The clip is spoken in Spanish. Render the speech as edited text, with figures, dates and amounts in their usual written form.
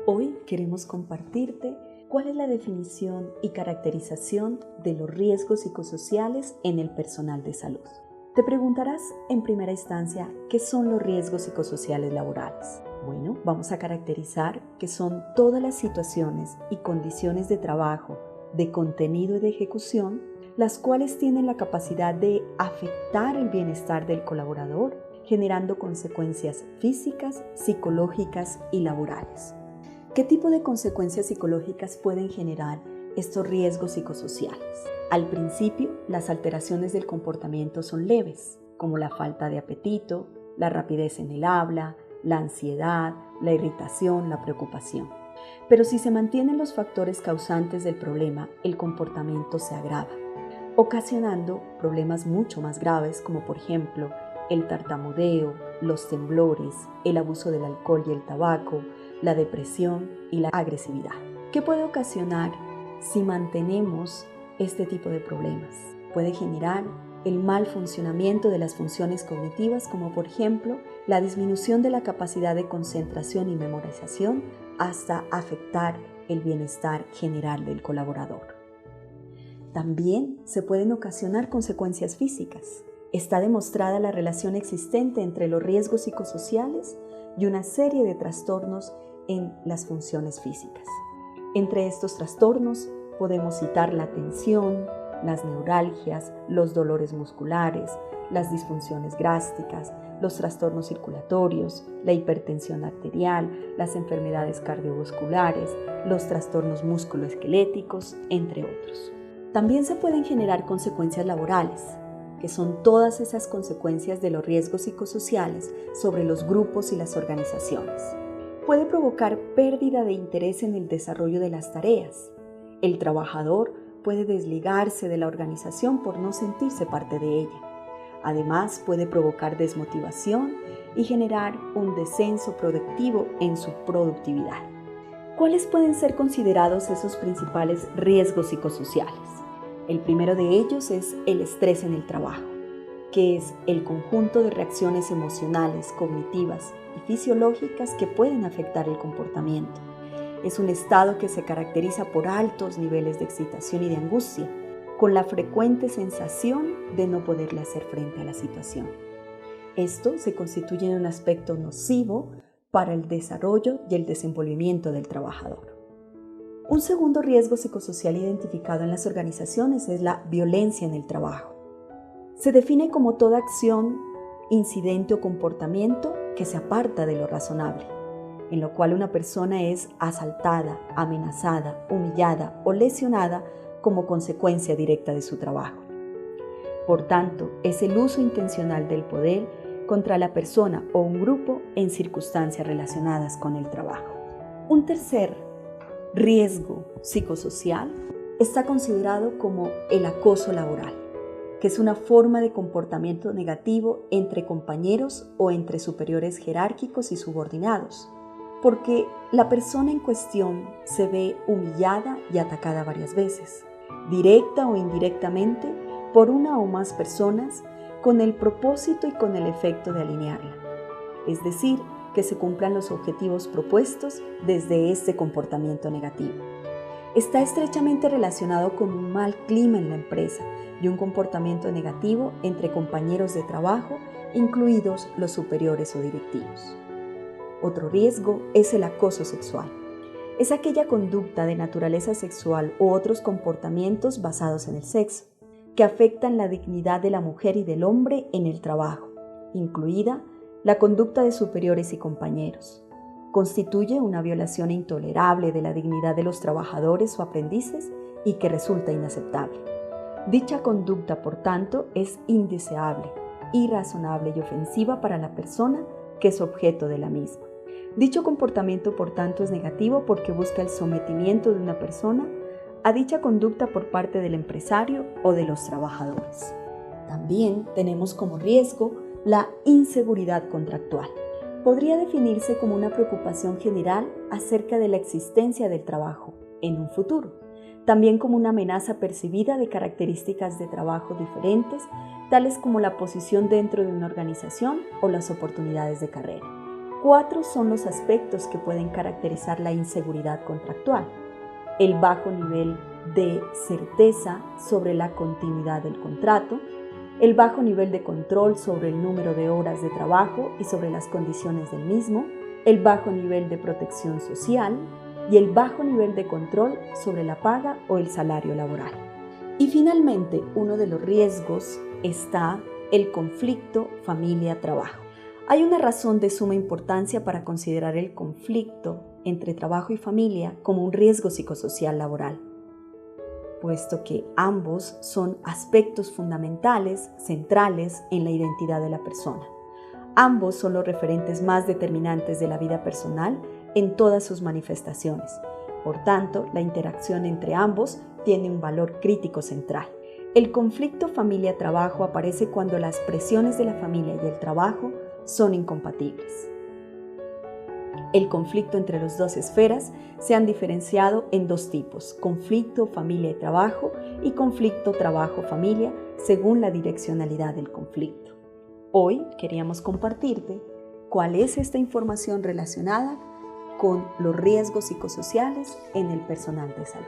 Hoy queremos compartirte cuál es la definición y caracterización de los riesgos psicosociales en el personal de salud. Te preguntarás en primera instancia qué son los riesgos psicosociales laborales. Bueno, vamos a caracterizar que son todas las situaciones y condiciones de trabajo, de contenido y de ejecución, las cuales tienen la capacidad de afectar el bienestar del colaborador, generando consecuencias físicas, psicológicas y laborales. ¿Qué tipo de consecuencias psicológicas pueden generar estos riesgos psicosociales? Al principio, las alteraciones del comportamiento son leves, como la falta de apetito, la rapidez en el habla, la ansiedad, la irritación, la preocupación. Pero si se mantienen los factores causantes del problema, el comportamiento se agrava, ocasionando problemas mucho más graves como por ejemplo el tartamudeo, los temblores, el abuso del alcohol y el tabaco, la depresión y la agresividad. ¿Qué puede ocasionar si mantenemos este tipo de problemas? Puede generar el mal funcionamiento de las funciones cognitivas, como por ejemplo la disminución de la capacidad de concentración y memorización, hasta afectar el bienestar general del colaborador. También se pueden ocasionar consecuencias físicas. Está demostrada la relación existente entre los riesgos psicosociales y una serie de trastornos en las funciones físicas. Entre estos trastornos podemos citar la tensión, las neuralgias, los dolores musculares, las disfunciones gástricas, los trastornos circulatorios, la hipertensión arterial, las enfermedades cardiovasculares, los trastornos musculoesqueléticos, entre otros. También se pueden generar consecuencias laborales, que son todas esas consecuencias de los riesgos psicosociales sobre los grupos y las organizaciones. Puede provocar pérdida de interés en el desarrollo de las tareas. El trabajador puede desligarse de la organización por no sentirse parte de ella. Además, puede provocar desmotivación y generar un descenso productivo en su productividad. ¿Cuáles pueden ser considerados esos principales riesgos psicosociales? El primero de ellos es el estrés en el trabajo, que es el conjunto de reacciones emocionales, cognitivas y fisiológicas que pueden afectar el comportamiento. Es un estado que se caracteriza por altos niveles de excitación y de angustia, con la frecuente sensación de no poderle hacer frente a la situación. Esto se constituye en un aspecto nocivo para el desarrollo y el desenvolvimiento del trabajador. Un segundo riesgo psicosocial identificado en las organizaciones es la violencia en el trabajo. Se define como toda acción, incidente o comportamiento que se aparta de lo razonable, en lo cual una persona es asaltada, amenazada, humillada o lesionada como consecuencia directa de su trabajo. Por tanto, es el uso intencional del poder contra la persona o un grupo en circunstancias relacionadas con el trabajo. Un tercer riesgo psicosocial está considerado como el acoso laboral, que es una forma de comportamiento negativo entre compañeros o entre superiores jerárquicos y subordinados, porque la persona en cuestión se ve humillada y atacada varias veces, directa o indirectamente, por una o más personas, con el propósito y con el efecto de alinearla, es decir, que se cumplan los objetivos propuestos desde este comportamiento negativo. Está estrechamente relacionado con un mal clima en la empresa y un comportamiento negativo entre compañeros de trabajo, incluidos los superiores o directivos. Otro riesgo es el acoso sexual. Es aquella conducta de naturaleza sexual u otros comportamientos basados en el sexo, que afectan la dignidad de la mujer y del hombre en el trabajo, incluida la conducta de superiores y compañeros. Constituye una violación intolerable de la dignidad de los trabajadores o aprendices y que resulta inaceptable. Dicha conducta, por tanto, es indeseable, irrazonable y ofensiva para la persona que es objeto de la misma. Dicho comportamiento, por tanto, es negativo porque busca el sometimiento de una persona a dicha conducta por parte del empresario o de los trabajadores. También tenemos como riesgo la inseguridad contractual. Podría definirse como una preocupación general acerca de la existencia del trabajo en un futuro, también como una amenaza percibida de características de trabajo diferentes, tales como la posición dentro de una organización o las oportunidades de carrera. 4 son los aspectos que pueden caracterizar la inseguridad contractual: el bajo nivel de certeza sobre la continuidad del contrato, el bajo nivel de control sobre el número de horas de trabajo y sobre las condiciones del mismo, el bajo nivel de protección social y el bajo nivel de control sobre la paga o el salario laboral. Y finalmente, uno de los riesgos está el conflicto familia-trabajo. Hay una razón de suma importancia para considerar el conflicto entre trabajo y familia como un riesgo psicosocial laboral, puesto que ambos son aspectos fundamentales, centrales en la identidad de la persona. Ambos son los referentes más determinantes de la vida personal en todas sus manifestaciones. Por tanto, la interacción entre ambos tiene un valor crítico central. El conflicto familia-trabajo aparece cuando las presiones de la familia y el trabajo son incompatibles. El conflicto entre las dos esferas se han diferenciado en 2 tipos: conflicto familia y trabajo y conflicto trabajo-familia, según la direccionalidad del conflicto. Hoy queríamos compartirte cuál es esta información relacionada con los riesgos psicosociales en el personal de salud.